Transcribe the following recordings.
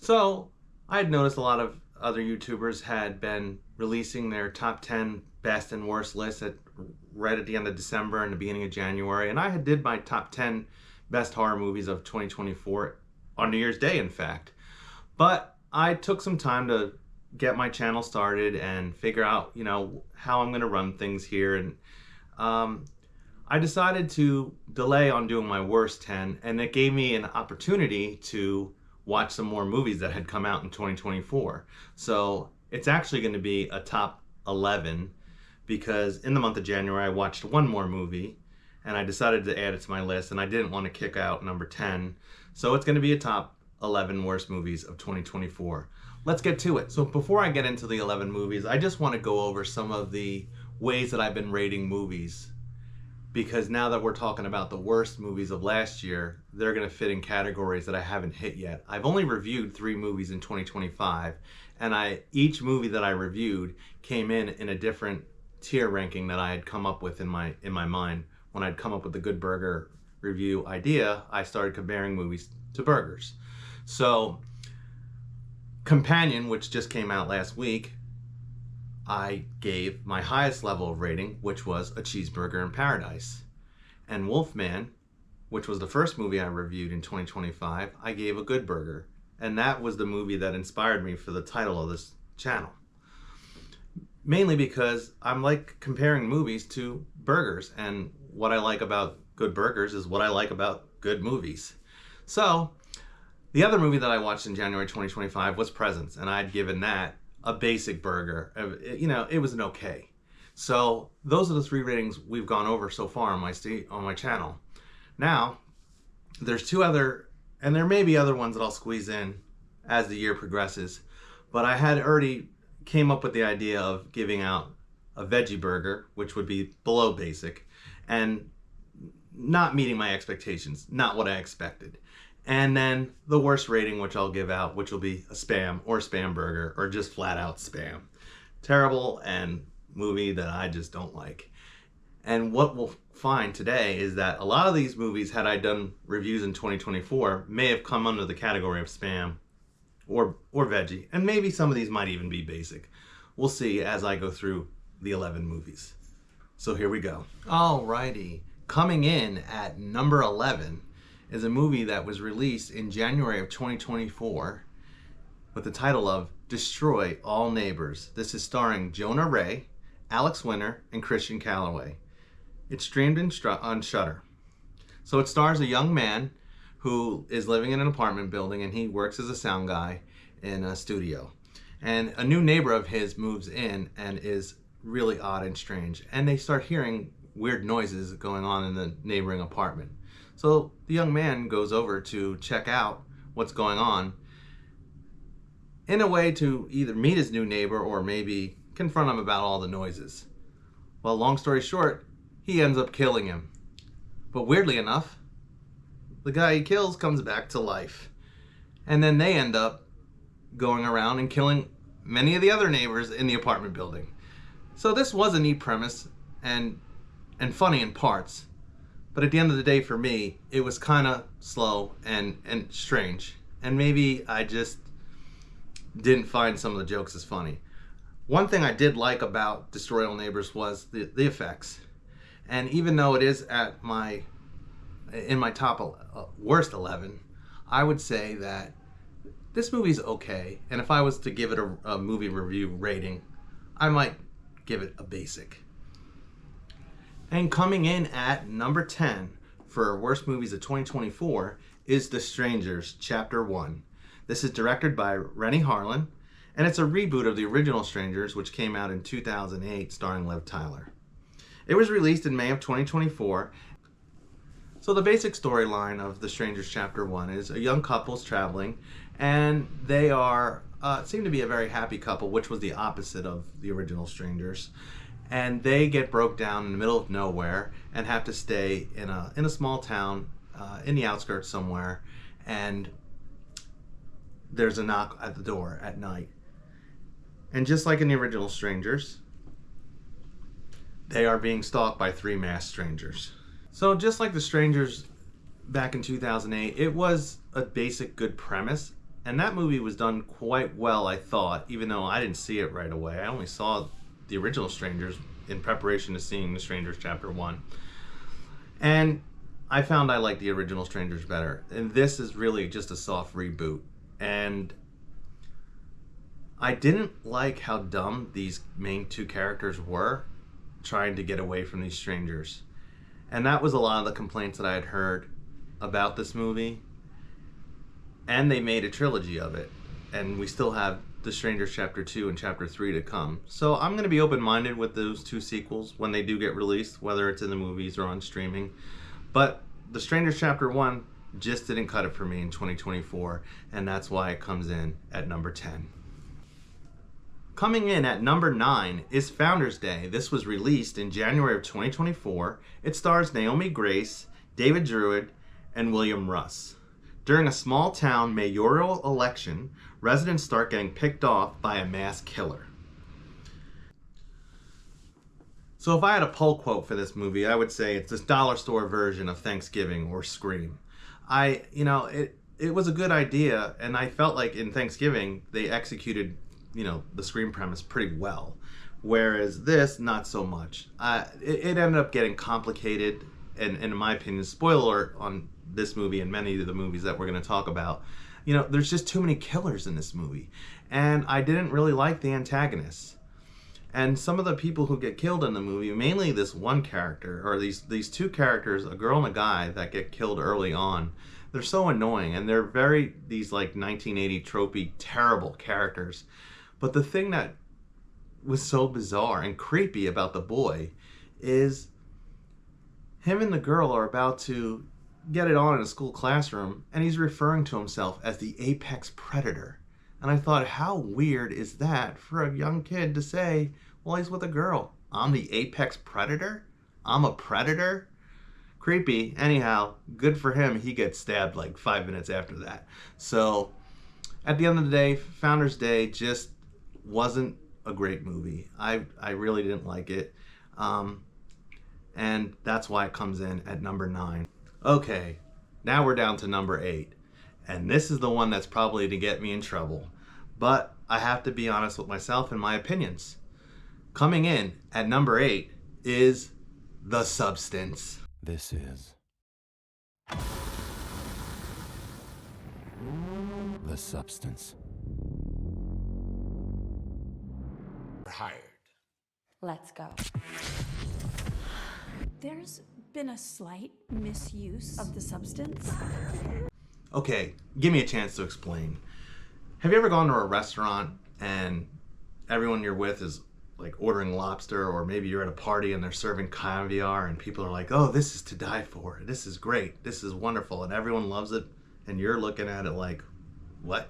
So I had noticed a lot of other YouTubers had been releasing their top 10 best and worst lists right at the end of December and the beginning of January. And I had did my top 10 best horror movies of 2024 on New Year's Day, in fact. But I took some time to get my channel started and figure out, how I'm going to run things here. And I decided to delay on doing my worst 10, and it gave me an opportunity to watch some more movies that had come out in 2024. So it's actually going to be a top 11 because in the month of January I watched one more movie and I decided to add it to my list, and I didn't want to kick out number 10. So it's going to be a top 11 worst movies of 2024. Let's get to it. So before I get into the 11 movies, I just want to go over some of the ways that I've been rating movies, because now that we're talking about the worst movies of last year, they're going to fit in categories that I haven't hit yet. I've only reviewed 3 movies in 2025, and each movie that I reviewed came in a different tier ranking that I had come up with in my mind. When I'd come up with the Good Burger review idea, I started comparing movies to burgers. So Companion, which just came out last week, I gave my highest level of rating, which was a cheeseburger in paradise. And Wolfman, which was the first movie I reviewed in 2025, I gave a good burger. And that was the movie that inspired me for the title of this channel. Mainly because I'm like comparing movies to burgers, and what I like about good burgers is what I like about good movies. So the other movie that I watched in January 2025 was Presents, and I'd given that a basic burger. It was an okay. So those are the 3 ratings we've gone over so far on my channel. Now, there's 2 other, and there may be other ones that I'll squeeze in as the year progresses, but I had already came up with the idea of giving out a veggie burger, which would be below basic, and not meeting my expectations, not what I expected. And then the worst rating, which I'll give out, which will be a spam or spam burger, or just flat out spam. Terrible and movie that I just don't like. And what we'll find today is that a lot of these movies, had I done reviews in 2024, may have come under the category of spam or veggie. And maybe some of these might even be basic. We'll see as I go through the 11 movies. So here we go. Alrighty. Coming in at number 11 is a movie that was released in January of 2024 with the title of Destroy All Neighbors. This is starring Jonah Ray, Alex Winter, and Christian Calloway. It's streamed on Shudder. So it stars a young man who is living in an apartment building, and he works as a sound guy in a studio. And a new neighbor of his moves in and is really odd and strange. And they start hearing weird noises going on in the neighboring apartment. So the young man goes over to check out what's going on in a way to either meet his new neighbor or maybe confront him about all the noises. Well, long story short, he ends up killing him. But weirdly enough, the guy he kills comes back to life. And then they end up going around and killing many of the other neighbors in the apartment building. So this was a neat premise and funny in parts. But at the end of the day, for me, it was kind of slow and strange. And maybe I just didn't find some of the jokes as funny. One thing I did like about Destroy All Neighbors was the effects. And even though it is in my top worst 11, I would say that this movie's okay. And if I was to give it a movie review rating, I might give it a basic. And coming in at number 10 for worst movies of 2024 is The Strangers, Chapter 1. This is directed by Rennie Harlin, and it's a reboot of the original Strangers, which came out in 2008, starring Liv Tyler. It was released in May of 2024. So the basic storyline of The Strangers, Chapter 1 is a young couple's traveling, and they seem to be a very happy couple, which was the opposite of the original Strangers. And they get broke down in the middle of nowhere and have to stay in a small town in the outskirts somewhere. And there's a knock at the door at night. And just like in the original Strangers, they are being stalked by 3 masked strangers. So just like The Strangers back in 2008, it was a basic good premise. And that movie was done quite well, I thought, even though I didn't see it right away. I only saw the original Strangers in preparation to seeing The Strangers Chapter 1. And I found I liked the original Strangers better. And this is really just a soft reboot. And I didn't like how dumb these main two characters were trying to get away from these strangers. And that was a lot of the complaints that I had heard about this movie. And they made a trilogy of it. And we still have The Strangers Chapter 2 and Chapter 3 to come. So I'm going to be open-minded with those two sequels when they do get released, whether it's in the movies or on streaming. But The Strangers Chapter 1 just didn't cut it for me in 2024, and that's why it comes in at number 10. Coming in at number 9 is Founders Day. This was released in January of 2024. It stars Naomi Grace, David Druid, and William Russ. During a small town mayoral election, residents start getting picked off by a mass killer. So if I had a poll quote for this movie, I would say it's this dollar store version of Thanksgiving or Scream. It was a good idea, and I felt like in Thanksgiving they executed, the Scream premise pretty well. Whereas this, not so much. It ended up getting complicated, and in my opinion, spoiler alert on this movie and many of the movies that we're going to talk about, there's just too many killers in this movie. And I didn't really like the antagonists. And some of the people who get killed in the movie, mainly this one character, or these two characters, a girl and a guy that get killed early on, they're so annoying. And they're these like 1980 tropey, terrible characters. But the thing that was so bizarre and creepy about the boy is him and the girl are about to get it on in a school classroom, and he's referring to himself as the apex predator. And I thought, how weird is that for a young kid to say, well, he's with a girl. I'm the apex predator? I'm a predator? Creepy. Anyhow, good for him. He gets stabbed like 5 minutes after that. So at the end of the day, Founders Day just wasn't a great movie. I really didn't like it. And that's why it comes in at number 9. Okay, now we're down to number 8. And this is the one that's probably to get me in trouble. But I have to be honest with myself and my opinions. Coming in at number 8 is The Substance. This is The Substance. Hired. Let's go. There's been a slight misuse of the substance. Okay, give me a chance to explain. Have you ever gone to a restaurant and everyone you're with is like ordering lobster, or maybe you're at a party and they're serving caviar and people are like, oh, this is to die for. This is great. This is wonderful. And everyone loves it. And you're looking at it like, what?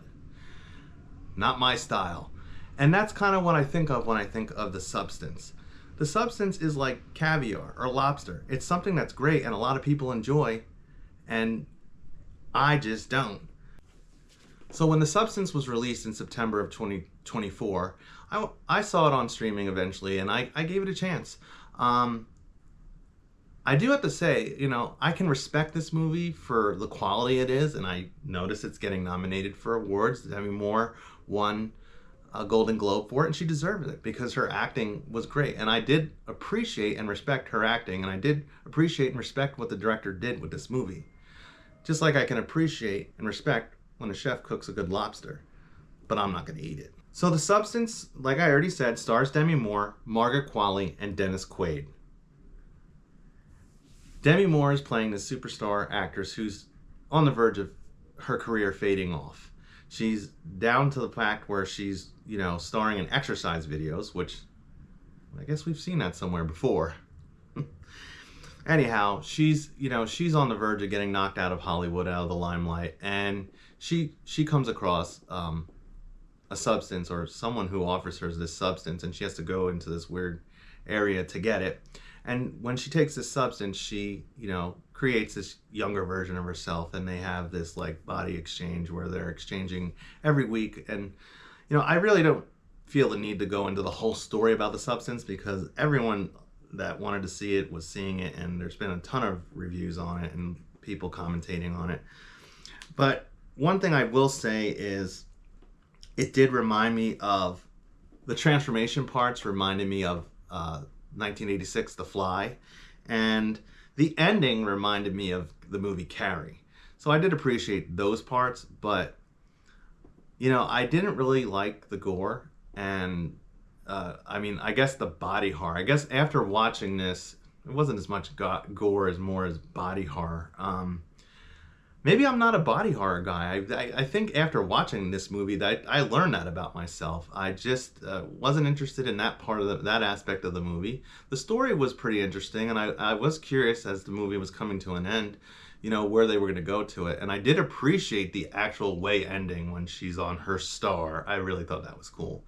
Not my style. And that's kind of what I think of when I think of The Substance. The Substance is like caviar or lobster. It's something that's great and a lot of people enjoy, and I just don't. So when The Substance was released in September of 2024, I saw it on streaming eventually, and I gave it a chance. I do have to say, I can respect this movie for the quality it is, and I notice it's getting nominated for awards. Demi Moore won a Golden Globe for it, and she deserved it because her acting was great. And I did appreciate and respect her acting, and I did appreciate and respect what the director did with this movie. Just like I can appreciate and respect when a chef cooks a good lobster, but I'm not going to eat it. So The Substance, like I already said, stars Demi Moore, Margaret Qualley, and Dennis Quaid. Demi Moore is playing the superstar actress who's on the verge of her career fading off. She's down to the fact where she's, starring in exercise videos, which I guess we've seen that somewhere before. Anyhow, she's on the verge of getting knocked out of Hollywood, out of the limelight, and she comes across a substance, or someone who offers her this substance, and she has to go into this weird area to get it. And when she takes this substance, she, creates this younger version of herself, and they have this like body exchange where they're exchanging every week. And, I really don't feel the need to go into the whole story about The Substance because everyone that wanted to see it was seeing it, and there's been a ton of reviews on it and people commentating on it. But one thing I will say is it did remind me of the transformation parts reminded me of 1986 The Fly, and the ending reminded me of the movie Carrie. So I did appreciate those parts, but I didn't really like the gore, and I guess the body horror. I guess after watching this, it wasn't as much gore as more as body horror. Maybe I'm not a body horror guy. I think after watching this movie, that I learned that about myself. I just wasn't interested in that part of that aspect of the movie. The story was pretty interesting, and I was curious as the movie was coming to an end, where they were going to go to it. And I did appreciate the actual way ending when she's on her star. I really thought that was cool.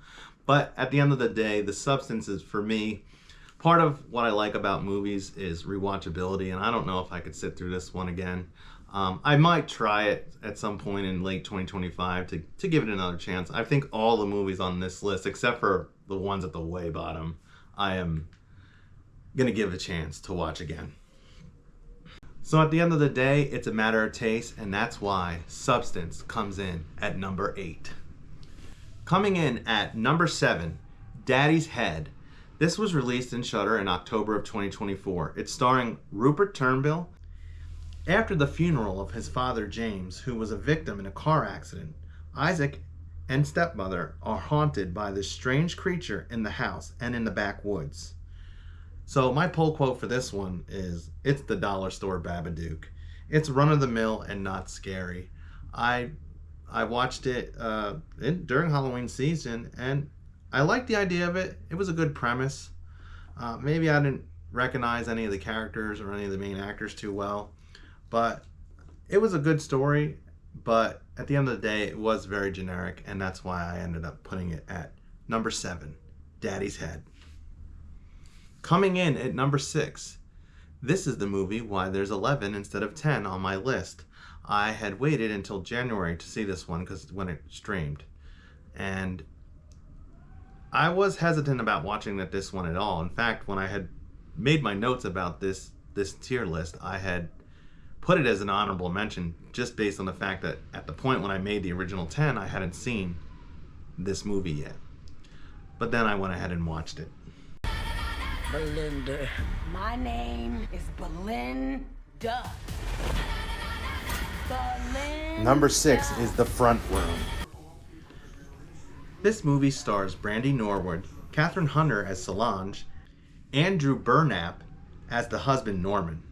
But at the end of the day, the substance is, for me, part of what I like about movies is rewatchability, and I don't know if I could sit through this one again. I might try it at some point in late 2025 to give it another chance. I think all the movies on this list, except for the ones at the way bottom, I am going to give a chance to watch again. So at the end of the day, it's a matter of taste, and that's why Substance comes in at number 8. Coming in at number 7, Daddy's Head. This was released in Shudder in October of 2024. It's starring Rupert Turnbull. After the funeral of his father James, who was a victim in a car accident, Isaac and stepmother are haunted by this strange creature in the house and in the backwoods. So my pull quote for this one is, it's the dollar store Babadook. It's run-of-the-mill and not scary. I watched it during Halloween season, and I liked the idea of it. It was a good premise. Maybe I didn't recognize any of the characters or any of the main actors too well, but it was a good story. But at the end of the day, it was very generic, and that's why I ended up putting it at number 7, Daddy's Head. Coming in at number 6, this is the movie why there's 11 instead of 10 on my list. I had waited until January to see this one because when it streamed, and I was hesitant about watching this one at all. In fact, when I had made my notes about this tier list, I had put it as an honorable mention just based on the fact that at the point when I made the original 10, I hadn't seen this movie yet. But then I went ahead and watched it. Belinda. My name is Belinda. Belinda. Number 6 is The Front Room. This movie stars Brandy Norwood, Catherine Hunter as Solange, Andrew Burnap as the husband Norman.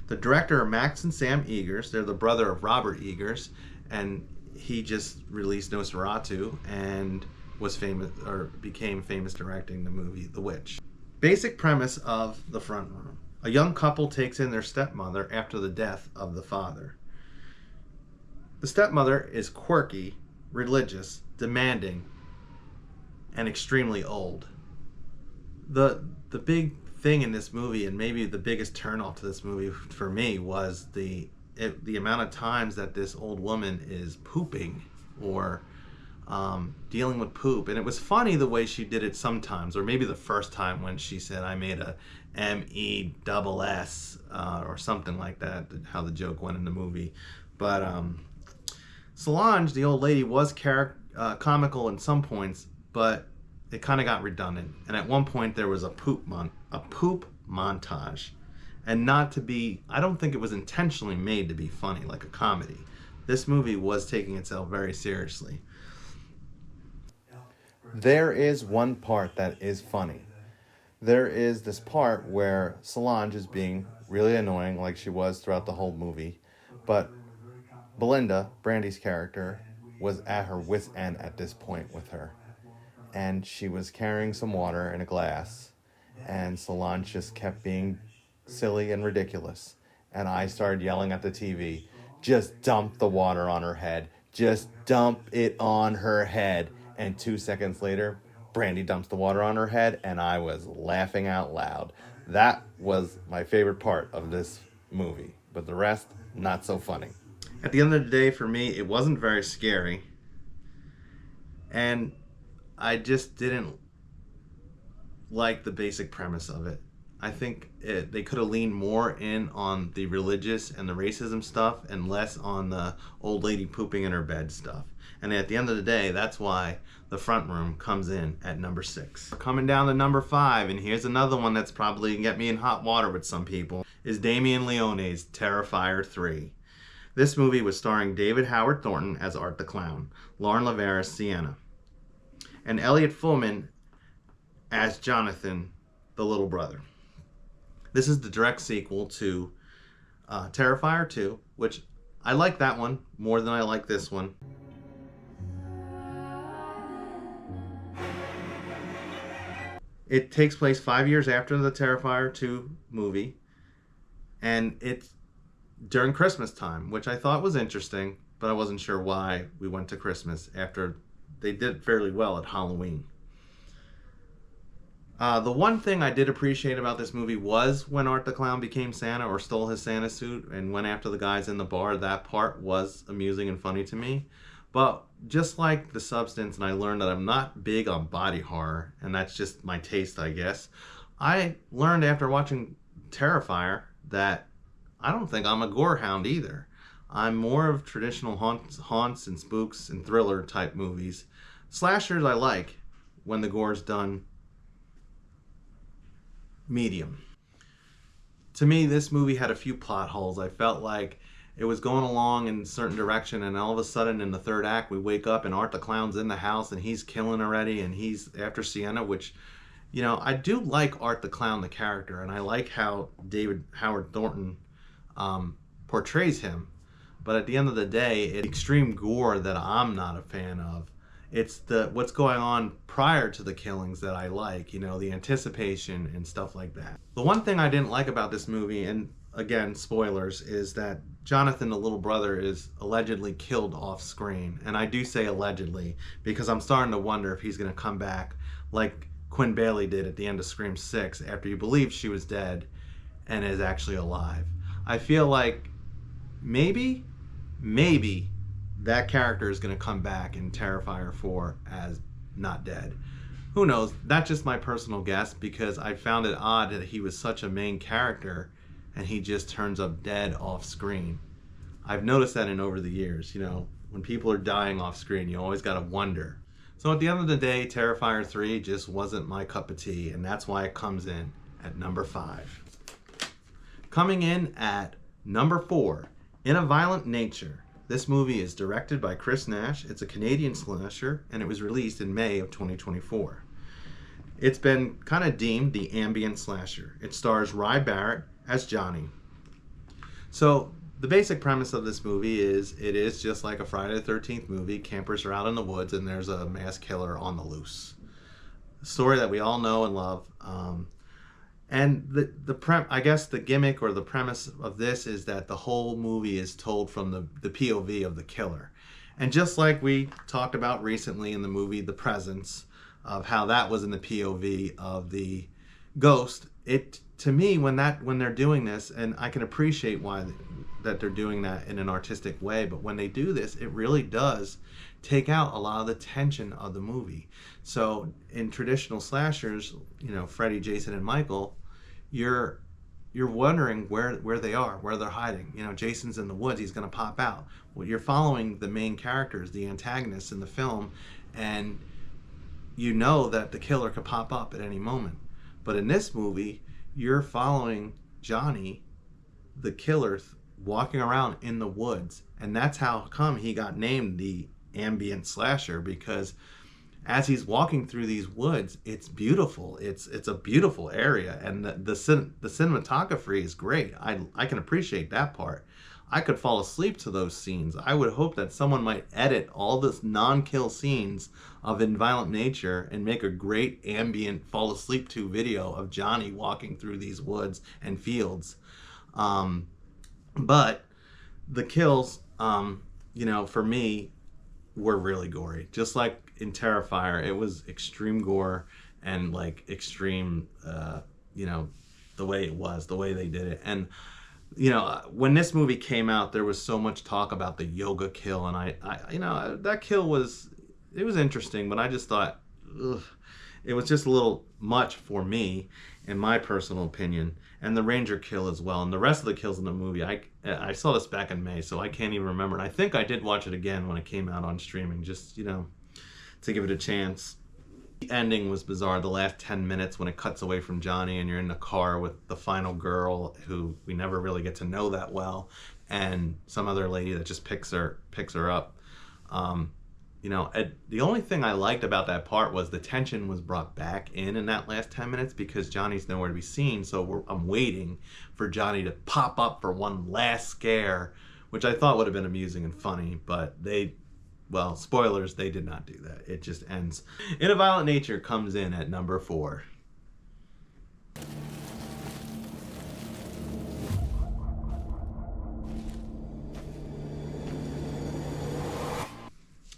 The director are Max and Sam Eggers. They're the brother of Robert Eggers, and he just released Nosferatu and was famous, or became famous directing the movie The Witch. Basic premise of The Front Room. A young couple takes in their stepmother after the death of the father. The stepmother is quirky, religious, demanding, and extremely old. The big thing in this movie, and maybe the biggest turnoff to this movie for me, was the amount of times that this old woman is pooping or dealing with poop. And it was funny the way she did it sometimes, or maybe the first time when she said, I made a MESS or something like that, how the joke went in the movie. But Solange, the old lady, was comical in some points, but it kind of got redundant. And at one point there was a poop montage. And not to be, I don't think it was intentionally made to be funny, like a comedy. This movie was taking itself very seriously. There is one part that is funny. There is this part where Solange is being really annoying, like she was throughout the whole movie. But Belinda, Brandy's character, was at her wit's end at this point with her. And she was carrying some water in a glass, and Solange just kept being silly and ridiculous. And I started yelling at the TV, just dump the water on her head. Just dump it on her head. And 2 seconds later, Brandy dumps the water on her head, and I was laughing out loud. That was my favorite part of this movie. But the rest, not so funny. At the end of the day, for me, it wasn't very scary. And I just didn't like the basic premise of it. I think they could have leaned more in on the religious and the racism stuff and less on the old lady pooping in her bed stuff. And at the end of the day, that's why the front room comes in at number 6. Coming down to number 5, and here's another one that's probably gonna get me in hot water with some people, is Damien Leone's Terrifier 3. This movie was starring David Howard Thornton as Art the Clown, Lauren Lavera as Sienna, and Elliot Fullman as Jonathan, the little brother. This is the direct sequel to Terrifier 2, which I like that one more than I like this one. It takes place 5 years after the Terrifier 2 movie, and it's during Christmas time, which I thought was interesting, but I wasn't sure why we went to Christmas after they did fairly well at Halloween. The one thing I did appreciate about this movie was when Art the Clown became Santa or stole his Santa suit and went after the guys in the bar. That part was amusing and funny to me. But just like The Substance, and I learned that I'm not big on body horror, and that's just my taste, I guess. I learned after watching Terrifier that I don't think I'm a gore hound either. I'm more of traditional haunts and spooks and thriller type movies. Slashers I like when the gore's done medium. To me, this movie had a few plot holes. I felt like it was going along in a certain direction, and all of a sudden in the third act we wake up and Art the Clown's in the house and he's killing already and he's after Sienna, which, you know, I do like Art the Clown, the character, and I like how David Howard Thornton portrays him. But at the end of the day, it's extreme gore that I'm not a fan of. It's what's going on prior to the killings that I like, you know, the anticipation and stuff like that. The one thing I didn't like about this movie, and again, spoilers, is that Jonathan, the little brother, is allegedly killed off screen. And I do say allegedly because I'm starting to wonder if he's going to come back like Quinn Bailey did at the end of Scream 6 after you believed she was dead and is actually alive. I feel like maybe that character is going to come back in Terrifier 4 as not dead. Who knows? That's just my personal guess because I found it odd that he was such a main character and he just turns up dead off screen. I've noticed that in over the years, you know, when people are dying off screen, you always got to wonder. So at the end of the day, Terrifier 3 just wasn't my cup of tea, and that's why it comes in at number 5. Coming in at number 4, In a Violent Nature. This movie is directed by Chris Nash. It's a Canadian slasher, and it was released in May of 2024. It's been kind of deemed the ambient slasher. It stars Rye Barrett as Johnny. So the basic premise of this movie is it is just like a Friday the 13th movie. Campers are out in the woods, and there's a mass killer on the loose. A story that we all know and love. And I guess the gimmick or the premise of this is that the whole movie is told from the POV of the killer. And just like we talked about recently in the movie The Presence, of how that was in the POV of the ghost, to me, when they're doing this, and I can appreciate why that they're doing that in an artistic way, but when they do this, it really does take out a lot of the tension of the movie. So in traditional slashers, you know, Freddy, Jason, and Michael, you're wondering where they are, where they're hiding. You know, Jason's in the woods, he's going to pop out. Well, you're following the main characters, the antagonists in the film, and you know that the killer could pop up at any moment. But in this movie, you're following Johnny, the killer, walking around in the woods. And that's how come he got named the ambient slasher, because as he's walking through these woods, it's beautiful. It's a beautiful area, and the cinematography is great. I can appreciate that part. I could fall asleep to those scenes. I would hope that someone might edit all this non-kill scenes of In Violent Nature and make a great ambient fall asleep to video of Johnny walking through these woods and fields. But the kills, you know, for me, were really gory. Just like in Terrifier, it was extreme gore and like extreme, you know, the way it was, the way they did it. And you know, when this movie came out, there was so much talk about the yoga kill, and I you know, that kill was interesting, but I just thought, ugh. it was just a little much for me, in my personal opinion. And the Ranger kill as well. And the rest of the kills in the movie, I saw this back in May, so I can't even remember. And I think I did watch it again when it came out on streaming, just, you know, to give it a chance. The ending was bizarre. The last 10 minutes when it cuts away from Johnny and you're in the car with the final girl who we never really get to know that well, and some other lady that just picks her up. You know, the only thing I liked about that part was the tension was brought back in that last 10 minutes because Johnny's nowhere to be seen. So I'm waiting for Johnny to pop up for one last scare, which I thought would have been amusing and funny, but well, spoilers, they did not do that. It just ends. In a Violent Nature comes in at number 4.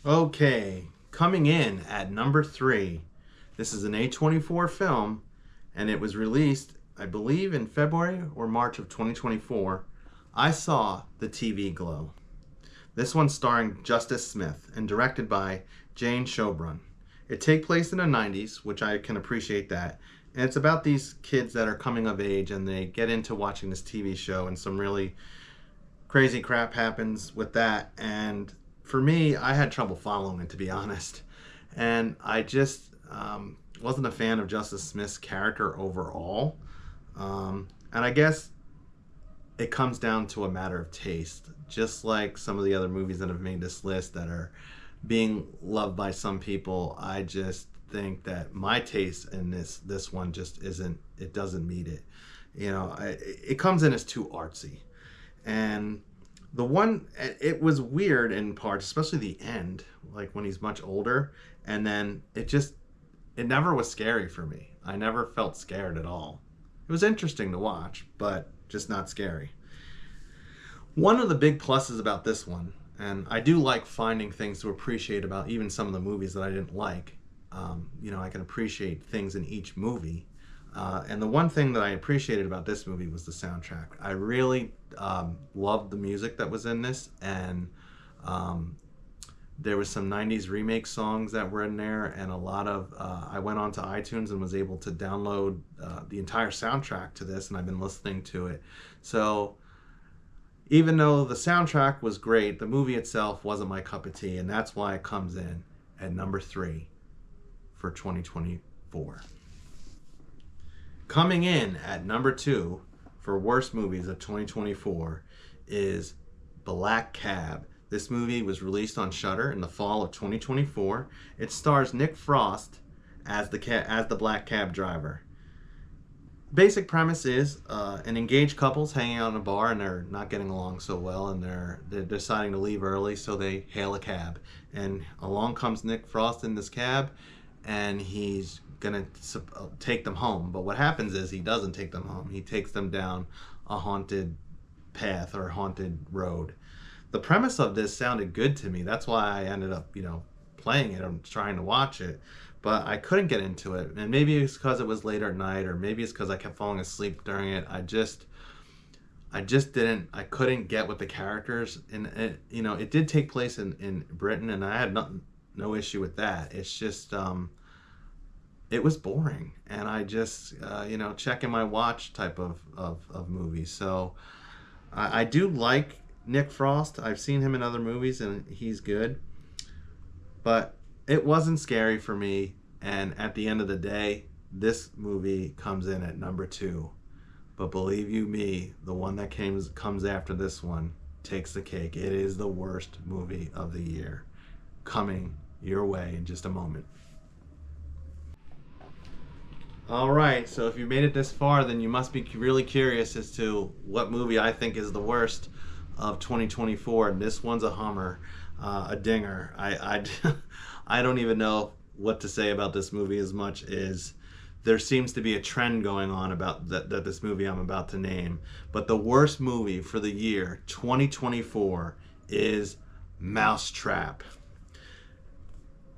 Okay, coming in at number 3. This is an A24 film, and it was released, I believe, in February or March of 2024. I saw The TV Glow. This one's starring Justice Smith and directed by Jane Schobrun. It takes place in the 90s, which I can appreciate that. And it's about these kids that are coming of age and they get into watching this TV show, and some really crazy crap happens with that. And for me, I had trouble following it, to be honest. And I just wasn't a fan of Justice Smith's character overall. And I guess it comes down to a matter of taste. Just like some of the other movies that have made this list that are being loved by some people, I just think that my taste in this one just isn't, it doesn't meet it. You know, it comes in as too artsy. And the one, it was weird in parts, especially the end, like when he's much older, and then it never was scary for me. I never felt scared at all. It was interesting to watch, but just not scary. One of the big pluses about this one, and I do like finding things to appreciate about even some of the movies that I didn't like. You know, I can appreciate things in each movie. And the one thing that I appreciated about this movie was the soundtrack. I really loved the music that was in this, and there was some 90s remake songs that were in there, and a lot of, I went onto iTunes and was able to download the entire soundtrack to this, and I've been listening to it. So even though the soundtrack was great, the movie itself wasn't my cup of tea, and that's why it comes in at number 3 for 2024. Coming in at number 2 for worst movies of 2024 is Black Cab. This movie was released on Shudder in the fall of 2024. It stars Nick Frost as the Black Cab driver. Basic premise is an engaged couple's hanging out in a bar and they're not getting along so well, and they're deciding to leave early, so they hail a cab. And along comes Nick Frost in this cab, and he's gonna take them home. But what happens is he doesn't take them home. He takes them down a haunted path or haunted road. The premise of this sounded good to me. That's why I ended up, you know, playing it and trying to watch it. But I couldn't get into it. And maybe it's because it was later at night, or maybe it's because I kept falling asleep during it. I couldn't get with the characters. And it, you know, it did take place in Britain, and I had no issue with that. It's just, it was boring. And I just, you know, checking my watch type of movie. So I do like Nick Frost. I've seen him in other movies and he's good. But it wasn't scary for me, and at the end of the day, this movie comes in at number 2. But believe you me, the one that comes after this one takes the cake. It is the worst movie of the year, coming your way in just a moment. Alright, so if you made it this far, then you must be really curious as to what movie I think is the worst of 2024. This one's a hummer, a dinger. I don't even know what to say about this movie, as much as there seems to be a trend going on about that this movie I'm about to name. But the worst movie for the year 2024 is Mousetrap.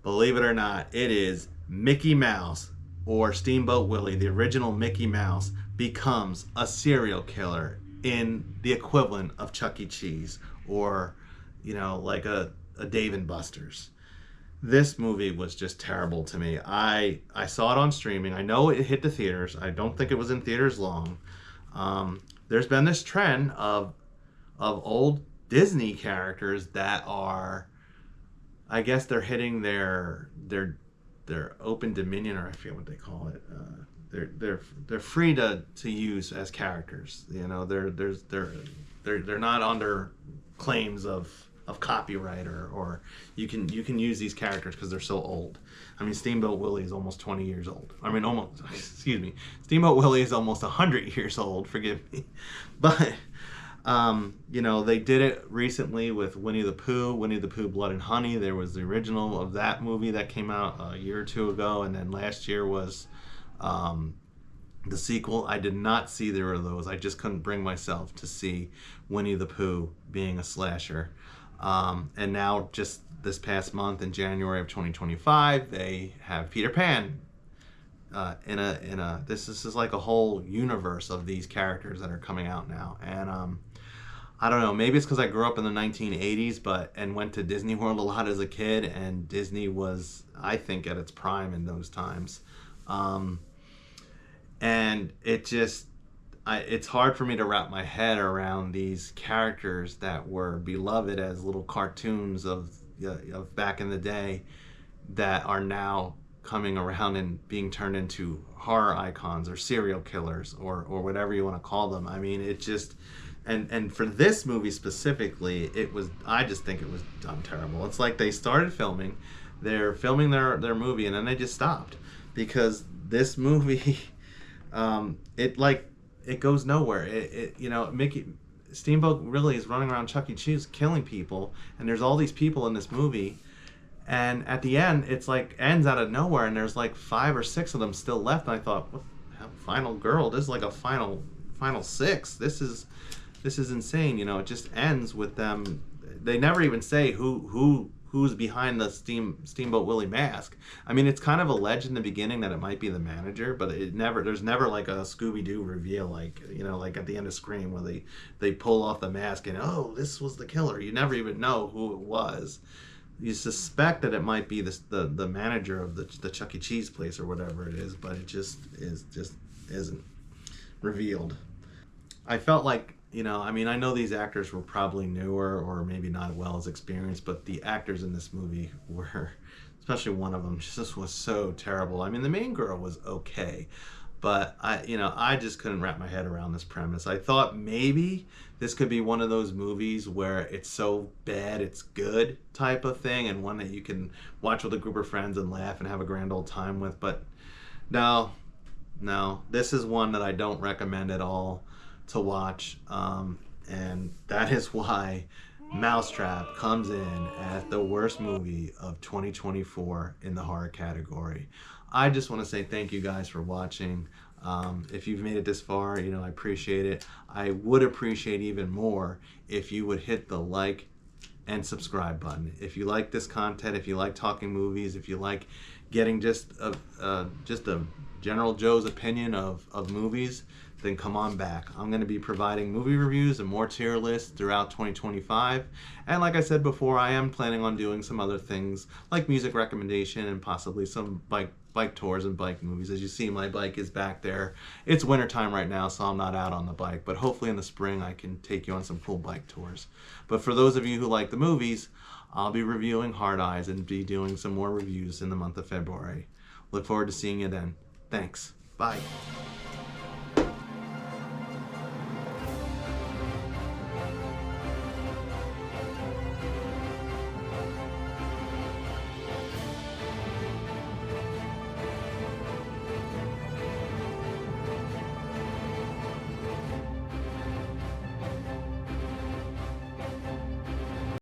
Believe it or not, it is Mickey Mouse, or Steamboat Willie, the original Mickey Mouse, becomes a serial killer in the equivalent of Chuck E. Cheese, or, you know, like a Dave and Buster's. This movie was just terrible to me. I saw it on streaming. I know it hit the theaters. I don't think it was in theaters long. There's been this trend of old Disney characters that are, I guess they're hitting their open dominion, or I forget what they call it. They're free to use as characters. You know, they're not under claims of copyright, or you can use these characters because they're so old. I mean, Steamboat Willie is almost 20 years old. I mean, almost, excuse me. Steamboat Willie is almost 100 years old, forgive me. But, you know, they did it recently with Winnie the Pooh, Blood and Honey. There was the original of that movie that came out a year or two ago, and then last year was the sequel. I did not see either of those. I just couldn't bring myself to see Winnie the Pooh being a slasher. And now, just this past month in January of 2025, they have Peter Pan. This is like a whole universe of these characters that are coming out now, and I don't know. Maybe it's because I grew up in the 1980s, and went to Disney World a lot as a kid, and Disney was, I think, at its prime in those times, and it just. It's hard for me to wrap my head around these characters that were beloved as little cartoons of back in the day that are now coming around and being turned into horror icons or serial killers or whatever you want to call them. I mean, it just, and for this movie specifically, I just think it was done terrible. It's like they started filming, they're filming their movie, and then they just stopped because this movie, it goes nowhere. You know, Steamboat really is running around Chuck E. Cheese killing people, and there's all these people in this movie, and at the end, it's like ends out of nowhere, and there's like 5 or 6 of them still left. And I thought, what, final girl? This is like a final 6. This is insane. You know, it just ends with them. They never even say who's behind the Steamboat Willie mask. I mean, it's kind of alleged in the beginning that it might be the manager, but there's never like a Scooby-Doo reveal, like, you know, like at the end of Scream where they pull off the mask and, oh, this was the killer. You never even know who it was. You suspect that it might be the manager of the Chuck E. Cheese place or whatever it is, but it just isn't revealed. I felt like, you know, I mean, I know these actors were probably newer or maybe not well as experienced, but the actors in this movie were, especially one of them, just was so terrible. I mean, the main girl was okay, but I just couldn't wrap my head around this premise. I thought maybe this could be one of those movies where it's so bad it's good type of thing, and one that you can watch with a group of friends and laugh and have a grand old time with, but no, this is one that I don't recommend at all to watch, and that is why Mousetrap comes in as the worst movie of 2024 in the horror category. I just want to say thank you guys for watching. If you've made it this far, you know, I appreciate it. I would appreciate even more if you would hit the like and subscribe button. If you like this content, if you like talking movies, if you like getting just a general Joe's opinion of movies, then come on back. I'm going to be providing movie reviews and more tier lists throughout 2025. And like I said before, I am planning on doing some other things like music recommendation and possibly some bike tours and bike movies. As you see, my bike is back there. It's wintertime right now, so I'm not out on the bike, but hopefully in the spring I can take you on some cool bike tours. But for those of you who like the movies, I'll be reviewing Hard Eyes and be doing some more reviews in the month of February. Look forward to seeing you then. Thanks. Bye.